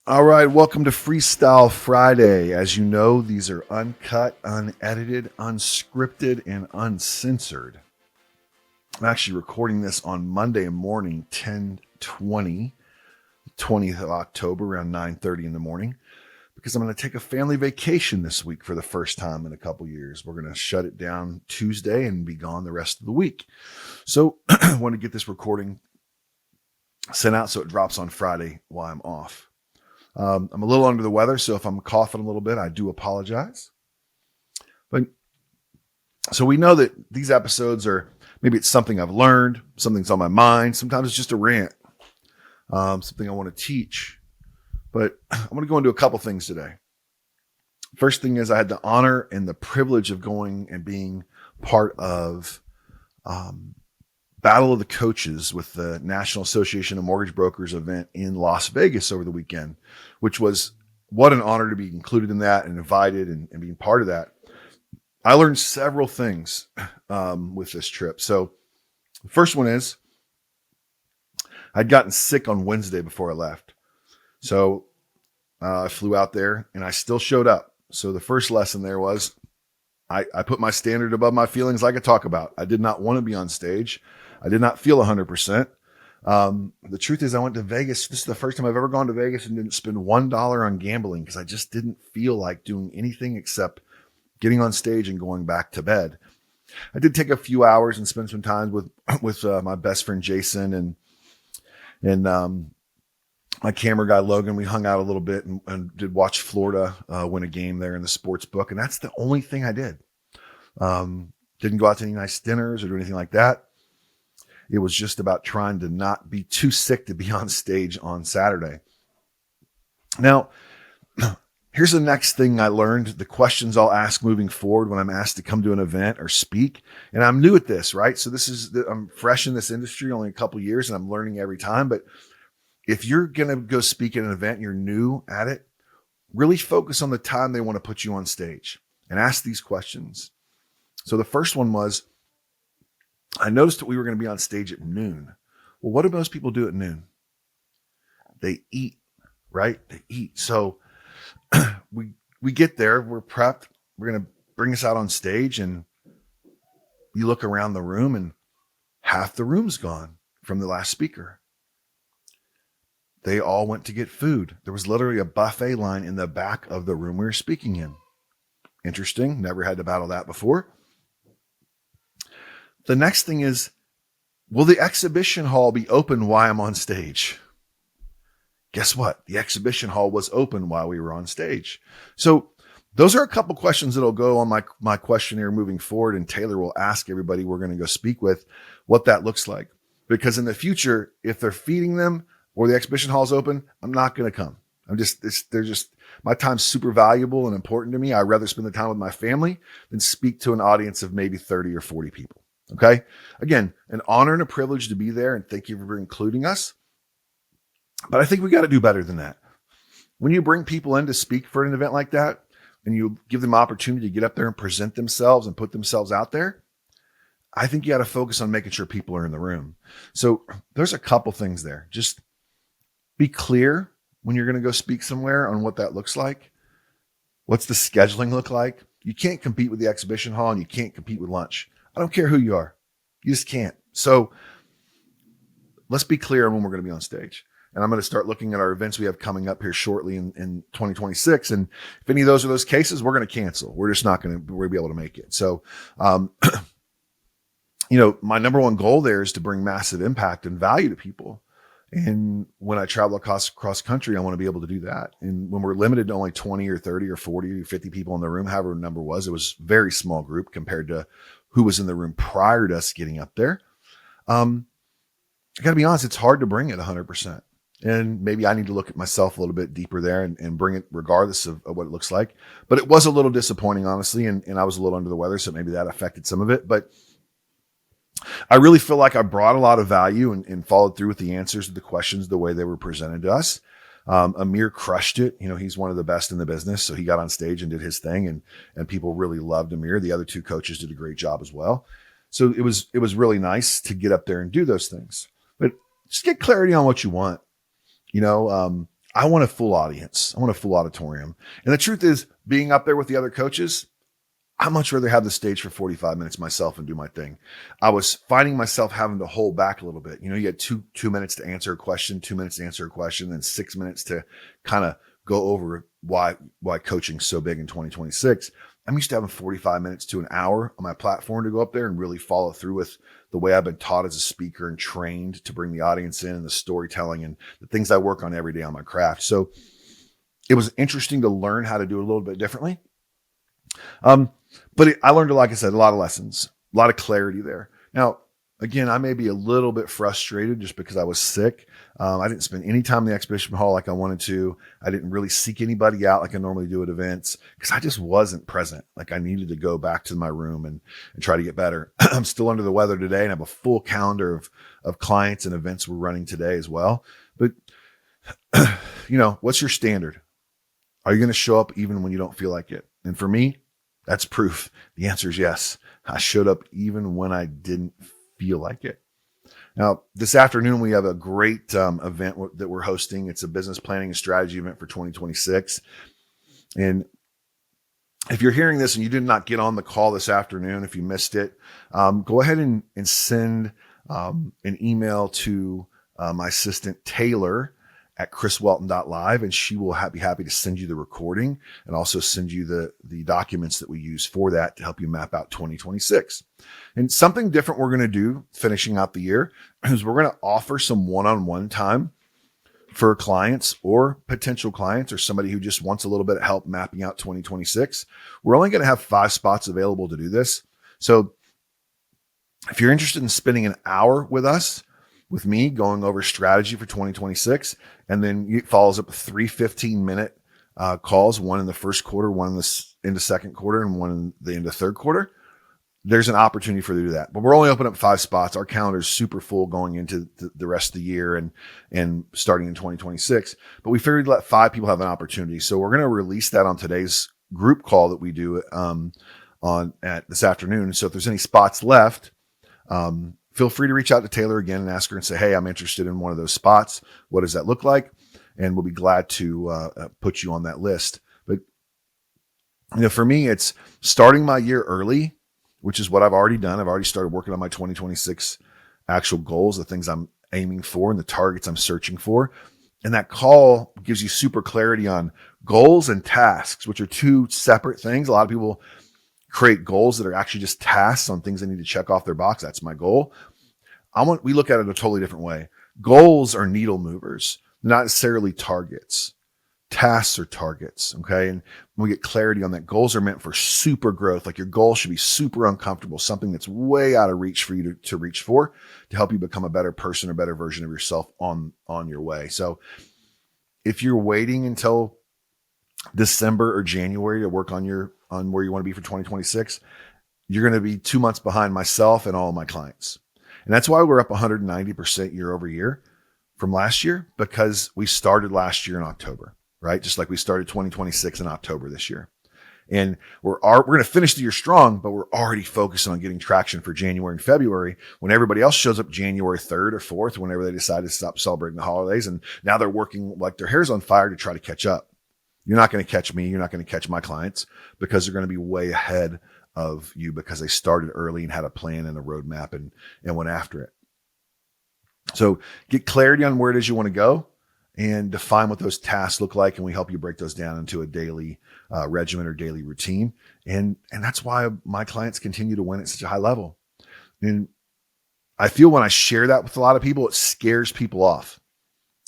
All right, welcome to Freestyle Friday. As you know, these are uncut, unedited, unscripted, and uncensored. I'm actually recording this on Monday morning, 10/20, 20th of October, around 9:30 in the morning, because I'm going to take a family vacation this week for the first time in a couple years. We're going to shut it down Tuesday and be gone the rest of the week. So I want to get this recording sent out so it drops on Friday while I'm off. I'm a little under the weather, so if I'm coughing a little bit, I do apologize. But so we know that these episodes are, maybe it's something I've learned, something's on my mind. Sometimes it's just a rant, something I want to teach. But I'm going to go into a couple things today. First thing is I had the honor and the privilege of going and being part of Battle of the Coaches with the National Association of Mortgage Brokers event in Las Vegas over the weekend, which was what an honor to be included in that and invited and being part of that. I learned several things with this trip. So the first one is I'd gotten sick on Wednesday before I left. So I flew out there and I still showed up. So the first lesson there was I put my standard above my feelings like I talk about. I did not want to be on stage. I did not feel 100%. The truth is I went to Vegas. This is the first time I've ever gone to Vegas and didn't spend $1 on gambling because I just didn't feel like doing anything except getting on stage and going back to bed. I did take a few hours and spend some time with my best friend Jason and my camera guy Logan. We hung out a little bit and did watch Florida win a game there in the sports book, and that's the only thing I did. Didn't go out to any nice dinners or do anything like that. It was just about trying to not be too sick to be on stage on Saturday. Now, here's the next thing I learned, the questions I'll ask moving forward when I'm asked to come to an event or speak. And I'm new at this, right? So I'm fresh in this industry, only a couple years, and I'm learning every time. But if you're going to go speak at an event and you're new at it, really focus on the time they want to put you on stage and ask these questions. So the first one was, I noticed that we were going to be on stage at noon. Well, what do most people do at noon? They eat, right? They eat. So we get there, we're prepped. We're going to bring us out on stage, and you look around the room and half the room's gone from the last speaker. They all went to get food. There was literally a buffet line in the back of the room we were speaking in. Interesting. Never had to battle that before. The next thing is, will the exhibition hall be open while I'm on stage? Guess what? The exhibition hall was open while we were on stage. So those are a couple questions that'll go on my questionnaire moving forward, and Taylor will ask everybody we're going to go speak with what that looks like. Because in the future, if they're feeding them or the exhibition hall's open, I'm not going to come. My time's super valuable and important to me. I'd rather spend the time with my family than speak to an audience of maybe 30 or 40 people. Okay. Again, an honor and a privilege to be there, and thank you for including us. But I think we got to do better than that. When you bring people in to speak for an event like that, and you give them opportunity to get up there and present themselves and put themselves out there, I think you got to focus on making sure people are in the room. So there's a couple things there. Just be clear when you're going to go speak somewhere on what that looks like. What's the scheduling look like? You can't compete with the exhibition hall, and you can't compete with lunch. I don't care who you are. You just can't. So let's be clear on when we're going to be on stage. And I'm going to start looking at our events we have coming up here shortly in 2026. And if any of those are those cases, we're going to cancel. We're just not going to be able to make it. So, my number one goal there is to bring massive impact and value to people. And when I travel across country, I want to be able to do that. And when we're limited to only 20 or 30 or 40 or 50 people in the room, however the number was, it was a very small group compared to who was in the room prior to us getting up there. I got to be honest, it's hard to bring it 100%. And maybe I need to look at myself a little bit deeper there and bring it regardless of what it looks like. But it was a little disappointing, honestly, and I was a little under the weather, so maybe that affected some of it. But I really feel like I brought a lot of value and followed through with the answers to the questions the way they were presented to us. Amir crushed it. He's one of the best in the business. So he got on stage and did his thing, and people really loved Amir. The other two coaches did a great job as well. So it was really nice to get up there and do those things, but just get clarity on what you want. I want a full audience. I want a full auditorium. And the truth is, being up there with the other coaches, I'd much rather have the stage for 45 minutes myself and do my thing. I was finding myself having to hold back a little bit. You had two minutes to answer a question, 2 minutes to answer a question, then 6 minutes to kind of go over why coaching's so big in 2026. I'm used to having 45 minutes to an hour on my platform to go up there and really follow through with the way I've been taught as a speaker and trained to bring the audience in, and the storytelling and the things I work on every day on my craft. So it was interesting to learn how to do it a little bit differently. But I learned, like I said, a lot of lessons, a lot of clarity there. Now, again, I may be a little bit frustrated just because I was sick. I didn't spend any time in the exhibition hall like I wanted to. I didn't really seek anybody out like I normally do at events because I just wasn't present. Like, I needed to go back to my room and try to get better. I'm still under the weather today and have a full calendar of clients and events we're running today as well. But, what's your standard? Are you going to show up even when you don't feel like it? And for me, that's proof. The answer is yes. I showed up even when I didn't feel like it. Now, this afternoon, we have a great event that we're hosting. It's a business planning and strategy event for 2026. And if you're hearing this and you did not get on the call this afternoon, if you missed it, go ahead and send an email to my assistant, Taylor, at chriswelton.live, and she will be happy to send you the recording and also send you the documents that we use for that to help you map out 2026. And something different we're going to do finishing out the year is we're going to offer some one-on-one time for clients or potential clients or somebody who just wants a little bit of help mapping out 2026. We're only going to have 5 spots available to do this. So if you're interested in spending an hour with me going over strategy for 2026, and then it follows up with 3 15-minute calls, one in the first quarter, one in the second quarter, and one in the end of third quarter, there's an opportunity for you to do that. But we're only opening up 5 spots. Our calendar is super full going into the rest of the year and starting in 2026. But we figured to let 5 people have an opportunity. So we're going to release that on today's group call that we do at this afternoon. So if there's any spots left, feel free to reach out to Taylor again and ask her and say, hey, I'm interested in one of those spots. What does that look like? And we'll be glad to put you on that list. But for me, it's starting my year early, which is what I've already done. I've already started working on my 2026 actual goals, the things I'm aiming for and the targets I'm searching for. And that call gives you super clarity on goals and tasks, which are 2 separate things. A lot of people create goals that are actually just tasks on things they need to check off their box. That's my goal. We look at it a totally different way. Goals are needle movers, not necessarily targets. Tasks are targets. Okay. And when we get clarity on that, goals are meant for super growth. Like, your goal should be super uncomfortable, something that's way out of reach for you to reach for, to help you become a better person or better version of yourself on your way. So if you're waiting until December or January to work on where you want to be for 2026, you're going to be 2 months behind myself and all of my clients. And that's why we're up 190% year over year from last year, because we started last year in October, right? Just like we started 2026 in October this year. And we're going to finish the year strong, but we're already focusing on getting traction for January and February, when everybody else shows up January 3rd or 4th, whenever they decide to stop celebrating the holidays. And now they're working like their hair's on fire to try to catch up. You're not going to catch me. You're not going to catch my clients, because they're going to be way ahead of you because they started early and had a plan and a roadmap and went after it. So get clarity on where it is you want to go and define what those tasks look like. And we help you break those down into a daily regimen or daily routine. And that's why my clients continue to win at such a high level. And I feel when I share that with a lot of people, it scares people off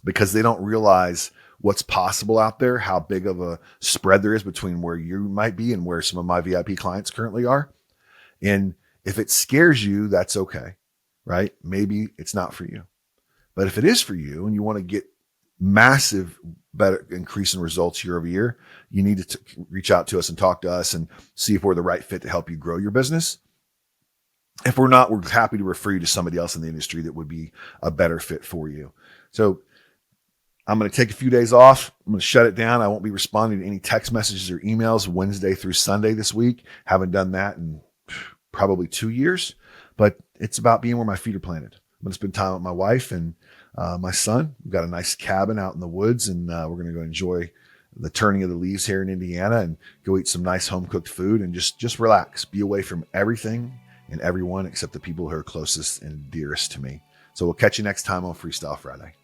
because they don't realize what's possible out there, how big of a spread there is between where you might be and where some of my VIP clients currently are. And if it scares you, that's okay, right? Maybe it's not for you. But if it is for you and you want to get massive, better increase in results year over year, you need to reach out to us and talk to us and see if we're the right fit to help you grow your business. If we're not, we're happy to refer you to somebody else in the industry that would be a better fit for you. So I'm going to take a few days off. I'm going to shut it down. I won't be responding to any text messages or emails Wednesday through Sunday this week. Haven't done that in probably 2 years, but it's about being where my feet are planted. I'm going to spend time with my wife and My son, we've got a nice cabin out in the woods, and we're going to go enjoy the turning of the leaves here in Indiana and go eat some nice home cooked food and just relax, be away from everything and everyone except the people who are closest and dearest to me. So we'll catch you next time on Freestyle Friday.